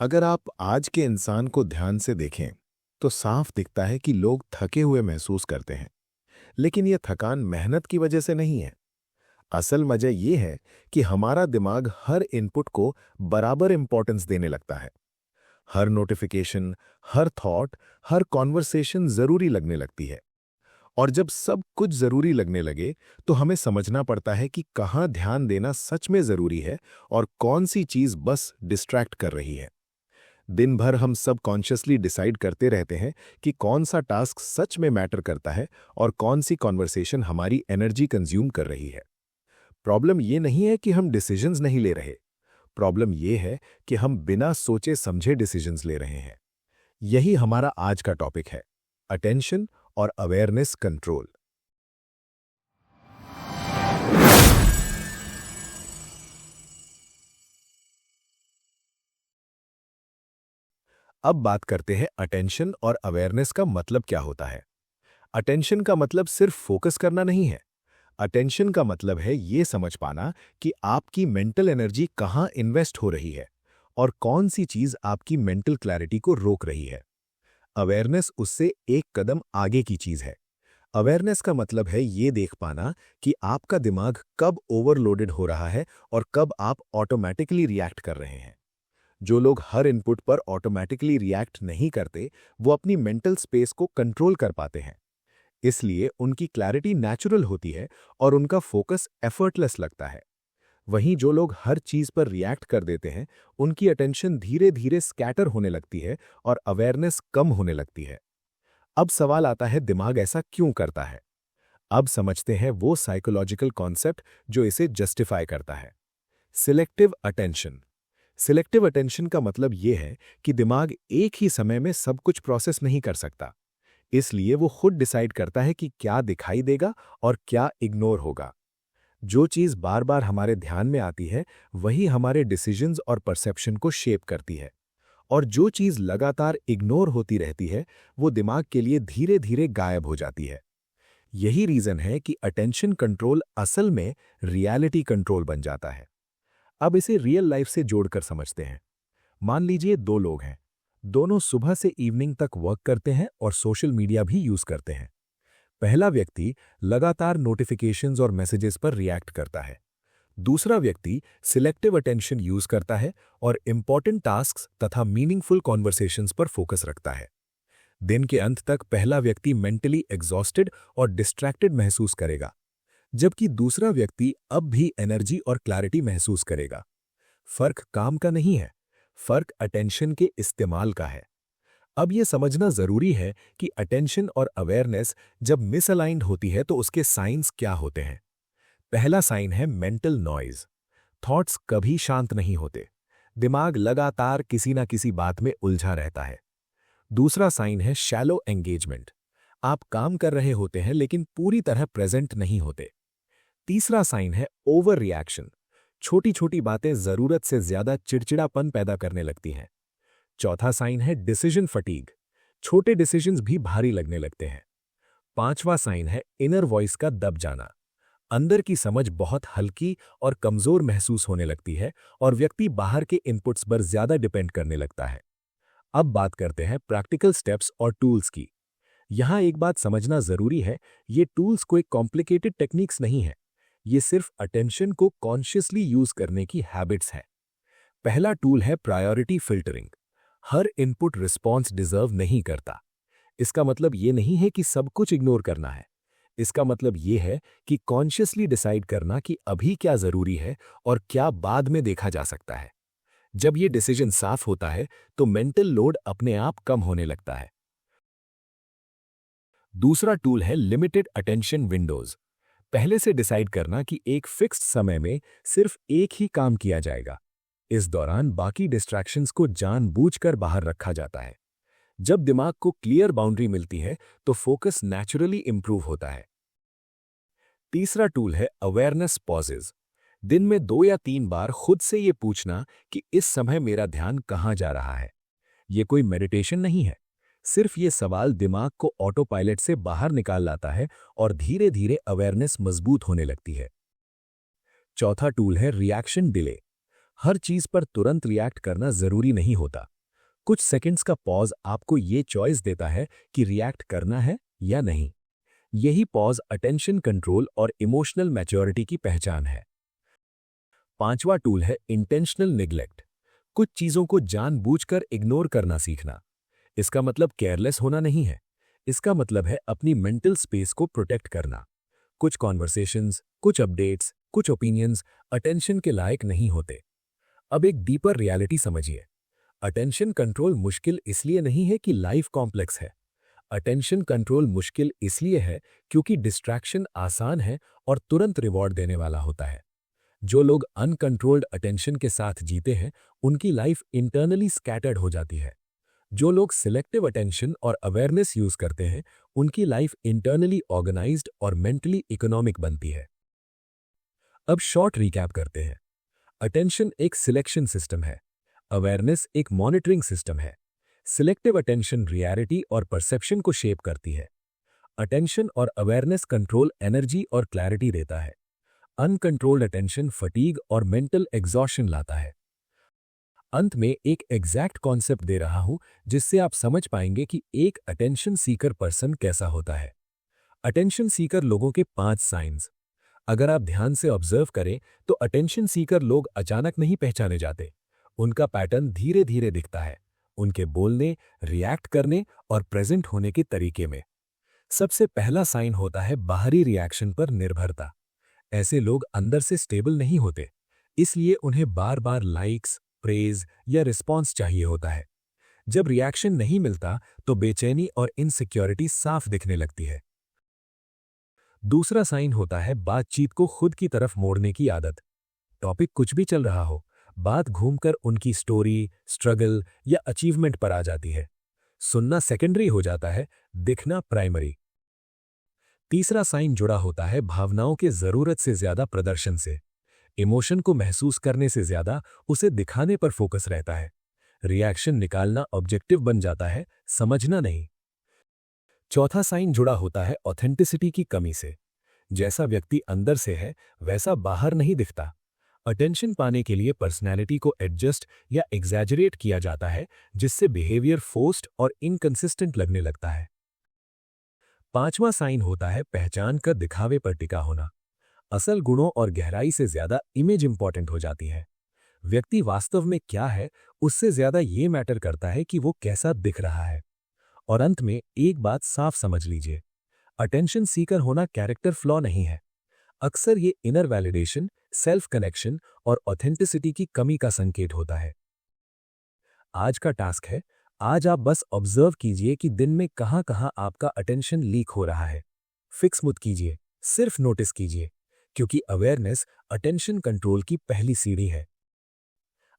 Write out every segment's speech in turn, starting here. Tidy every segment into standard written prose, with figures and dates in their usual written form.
अगर आप आज के इंसान को ध्यान से देखें, तो साफ दिखता है कि लोग थके हुए महसूस करते हैं। लेकिन यह थकान मेहनत की वजह से नहीं है। असल वजह यह है कि हमारा दिमाग हर इनपुट को बराबर इंपॉर्टेंस देने लगता है। हर नोटिफिकेशन, हर थॉट, हर कॉन्वर्सेशन जरूरी लगने लगती है। और जब सब कुछ जरूरी लगने लगे, तो हमें समझना पड़ता है कि कहाँ ध्यान देना सच में जरूरी है और कौन सी चीज बस डिस्ट्रैक्ट कर रही है। दिन भर हम सब कॉन्शियसली डिसाइड करते रहते हैं कि कौन सा टास्क सच में मैटर करता है और कौन सी कॉन्वर्सेशन हमारी एनर्जी कंज्यूम कर रही है। प्रॉब्लम ये नहीं है कि हम डिसीजंस नहीं ले रहे। प्रॉब्लम ये है कि हम बिना सोचे समझे डिसीजंस ले रहे हैं। यही हमारा आज का टॉपिक है, अटेंशन और अवेयरनेस कंट्रोल। अब बात करते हैं अटेंशन और अवेयरनेस का मतलब क्या होता है। अटेंशन का मतलब सिर्फ फोकस करना नहीं है। अटेंशन का मतलब है ये समझ पाना कि आपकी मेंटल एनर्जी कहाँ इन्वेस्ट हो रही है और कौन सी चीज आपकी मेंटल क्लैरिटी को रोक रही है। अवेयरनेस उससे एक कदम आगे की चीज है। अवेयरनेस का मतलब है ये देख पाना कि आपका दिमाग कब ओवरलोडेड हो रहा है और कब आप ऑटोमेटिकली रिएक्ट कर रहे हैं। जो लोग हर इनपुट पर ऑटोमेटिकली रिएक्ट नहीं करते, वो अपनी मेंटल स्पेस को कंट्रोल कर पाते हैं। इसलिए उनकी क्लैरिटी नेचुरल होती है और उनका फोकस एफर्टलेस लगता है। वहीं जो लोग हर चीज पर रिएक्ट कर देते हैं, उनकी अटेंशन धीरे धीरे स्कैटर होने लगती है और अवेयरनेस कम होने लगती है। अब सवाल आता है, दिमाग ऐसा क्यों करता है? अब समझते हैं वो साइकोलॉजिकल कॉन्सेप्ट जो इसे जस्टिफाई करता है। Selective attention. सिलेक्टिव अटेंशन का मतलब यह है कि दिमाग एक ही समय में सब कुछ प्रोसेस नहीं कर सकता। इसलिए वो खुद डिसाइड करता है कि क्या दिखाई देगा और क्या इग्नोर होगा। जो चीज बार बार हमारे ध्यान में आती है, वही हमारे डिसीजंस और परसेप्शन को शेप करती है। और जो चीज लगातार इग्नोर होती रहती है, वो दिमाग के लिए धीरे धीरे गायब हो जाती है। यही रीजन है कि अटेंशन कंट्रोल असल में रियलिटी कंट्रोल बन जाता है। अब इसे रियल लाइफ से जोड़कर समझते हैं। मान लीजिए दो लोग हैं। दोनों सुबह से इवनिंग तक वर्क करते हैं और सोशल मीडिया भी यूज करते हैं। पहला व्यक्ति लगातार नोटिफिकेशंस और मैसेजेस पर रिएक्ट करता है। दूसरा व्यक्ति सिलेक्टिव अटेंशन यूज करता है और इंपॉर्टेंट टास्क्स तथा मीनिंगफुल कॉन्वर्सेशंस पर फोकस रखता है। दिन के अंत तक पहला व्यक्ति मेंटली एग्जॉस्टेड और डिस्ट्रैक्टेड महसूस करेगा, जबकि दूसरा व्यक्ति अब भी एनर्जी और क्लैरिटी महसूस करेगा। फर्क काम का नहीं है, फर्क अटेंशन के इस्तेमाल का है। अब यह समझना जरूरी है कि अटेंशन और अवेयरनेस जब मिसअलाइंड होती है तो उसके साइंस क्या होते हैं। पहला साइन है मेंटल नॉइज। थॉट्स कभी शांत नहीं होते। दिमाग लगातार किसी ना किसी बात में उलझा रहता है। दूसरा साइन है शैलो एंगेजमेंट। आप काम कर रहे होते हैं लेकिन पूरी तरह प्रेजेंट नहीं होते। तीसरा साइन है ओवर रिएक्शन। छोटी छोटी बातें जरूरत से ज्यादा चिड़चिड़ापन पैदा करने लगती हैं। चौथा साइन है डिसीजन फटीग। छोटे डिसीजंस भी भारी लगने लगते हैं। पांचवा साइन है इनर वॉइस का दब जाना। अंदर की समझ बहुत हल्की और कमजोर महसूस होने लगती है और व्यक्ति बाहर के इनपुट्स पर ज्यादा डिपेंड करने लगता है। अब बात करते हैं प्रैक्टिकल स्टेप्स और टूल्स की। यहां एक बात समझना जरूरी है, ये टूल्स कोई कॉम्प्लिकेटेड टेक्निक्स नहीं है। ये सिर्फ अटेंशन को कॉन्शियसली यूज करने की हैबिट्स है। पहला टूल है प्रायोरिटी फिल्टरिंग। हर इनपुट रिस्पॉन्स डिजर्व नहीं करता। इसका मतलब ये नहीं है कि सब कुछ इग्नोर करना है। इसका मतलब ये है कि कॉन्शियसली डिसाइड करना कि अभी क्या जरूरी है और क्या बाद में देखा जा सकता है। जब ये डिसीजन साफ होता है, तो मेंटल लोड अपने आप कम होने लगता है। दूसरा टूल है लिमिटेड अटेंशन विंडोज। पहले से डिसाइड करना कि एक फिक्स्ड समय में सिर्फ एक ही काम किया जाएगा। इस दौरान बाकी डिस्ट्रैक्शंस को जानबूझकर बाहर रखा जाता है। जब दिमाग को क्लियर बाउंड्री मिलती है, तो फोकस नेचुरली इंप्रूव होता है। तीसरा टूल है अवेयरनेस पॉजेज। दिन में 2 या 3 बार खुद से ये पूछना कि इस समय मेरा ध्यान कहाँ जा रहा है। ये कोई मेडिटेशन नहीं है। सिर्फ ये सवाल दिमाग को ऑटो पायलट से बाहर निकाल लाता है और धीरे धीरे अवेयरनेस मजबूत होने लगती है। चौथा टूल है रिएक्शन डिले। हर चीज पर तुरंत रिएक्ट करना जरूरी नहीं होता। कुछ सेकंड्स का पॉज आपको ये चॉइस देता है कि रिएक्ट करना है या नहीं। यही पॉज अटेंशन कंट्रोल और इमोशनल मैच्योरिटी की पहचान है। पांचवा टूल है इंटेंशनल निग्लेक्ट। कुछ चीजों को जानबूझकर इग्नोर करना सीखना। इसका मतलब केयरलेस होना नहीं है। इसका मतलब है अपनी मेंटल स्पेस को प्रोटेक्ट करना। कुछ कॉन्वर्सेशंस, कुछ अपडेट्स, कुछ ओपिनियंस अटेंशन के लायक नहीं होते। अब एक डीपर रियलिटी समझिए। अटेंशन कंट्रोल मुश्किल इसलिए नहीं है कि लाइफ कॉम्प्लेक्स है। अटेंशन कंट्रोल मुश्किल इसलिए है क्योंकि डिस्ट्रैक्शन आसान है और तुरंत रिवॉर्ड देने वाला होता है। जो लोग अनकंट्रोल्ड अटेंशन के साथ जीते हैं, उनकी लाइफ इंटरनली स्कैटर्ड हो जाती है। जो लोग सिलेक्टिव अटेंशन और अवेयरनेस यूज करते हैं, उनकी लाइफ इंटरनली ऑर्गेनाइज्ड और मेंटली इकोनॉमिक बनती है। अब शॉर्ट रिकैप करते हैं। अटेंशन एक सिलेक्शन सिस्टम है। अवेयरनेस एक मॉनिटरिंग सिस्टम है। सिलेक्टिव अटेंशन रियलिटी और परसेप्शन को शेप करती है। अटेंशन और अवेयरनेस कंट्रोल एनर्जी और क्लैरिटी देता है। अनकंट्रोल्ड अटेंशन फटीग और मेंटल एग्जॉशन लाता है। अंत में एक एग्जैक्ट कॉन्सेप्ट दे रहा हूं जिससे आप समझ पाएंगे कि एक अटेंशन सीकर पर्सन कैसा होता है। अटेंशन सीकर लोगों के 5 साइंस। अगर आप ध्यान से ऑब्जर्व करें तो अटेंशन सीकर लोग अचानक नहीं पहचाने जाते। उनका पैटर्न धीरे धीरे दिखता है, उनके बोलने, रिएक्ट करने और प्रेजेंट होने के तरीके में। सबसे पहला साइन होता है बाहरी रिएक्शन पर निर्भरता। ऐसे लोग अंदर से स्टेबल नहीं होते, इसलिए उन्हें बार बार लाइक्स, प्रेज या रिस्पॉन्स चाहिए होता है। जब रिएक्शन नहीं मिलता तो बेचैनी और इनसिक्योरिटी साफ दिखने लगती है। दूसरा साइन होता है बातचीत को खुद की तरफ मोड़ने की आदत। टॉपिक कुछ भी चल रहा हो, बात घूमकर उनकी स्टोरी, स्ट्रगल या अचीवमेंट पर आ जाती है। सुनना सेकेंडरी हो जाता है, दिखना प्राइमरी। तीसरा साइन जुड़ा होता है भावनाओं के जरूरत से ज्यादा प्रदर्शन से। इमोशन को महसूस करने से ज्यादा उसे दिखाने पर फोकस रहता है। रिएक्शन निकालना ऑब्जेक्टिव बन जाता है, समझना नहीं। चौथा साइन जुड़ा होता है ऑथेंटिसिटी की कमी से। जैसा व्यक्ति अंदर से है वैसा बाहर नहीं दिखता। अटेंशन पाने के लिए पर्सनैलिटी को एडजस्ट या एग्जैजरेट किया जाता है, जिससे बिहेवियर फोर्स्ड और इनकंसिस्टेंट लगने लगता है। पांचवा साइन होता है पहचान कर दिखावे पर टिका होना। असल गुणों और गहराई से ज्यादा इमेज इंपॉर्टेंट हो जाती है। व्यक्ति वास्तव में क्या है, उससे ज्यादा ये मैटर करता है कि वो कैसा दिख रहा है। और अंत में एक बात साफ समझ लीजिए, अटेंशन सीकर होना कैरेक्टर फ्लॉ नहीं है। अक्सर ये इनर वैलिडेशन, सेल्फ कनेक्शन और ऑथेंटिसिटी की कमी का संकेत होता है। आज का टास्क है, आज आप बस ऑब्जर्व कीजिए कि दिन में कहां कहां आपका अटेंशन लीक हो रहा है। फिक्स मत कीजिए, सिर्फ नोटिस कीजिए, क्योंकि अवेयरनेस अटेंशन कंट्रोल की पहली सीढ़ी है।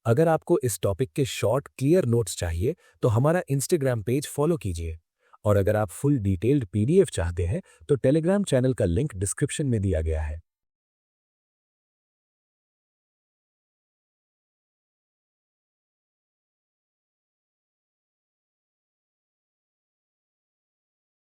अगर आपको इस टॉपिक के शॉर्ट क्लियर नोट्स चाहिए तो हमारा इंस्टाग्राम पेज फॉलो कीजिए। और अगर आप फुल डिटेल्ड पीडीएफ चाहते हैं तो टेलीग्राम चैनल का लिंक डिस्क्रिप्शन में दिया गया है।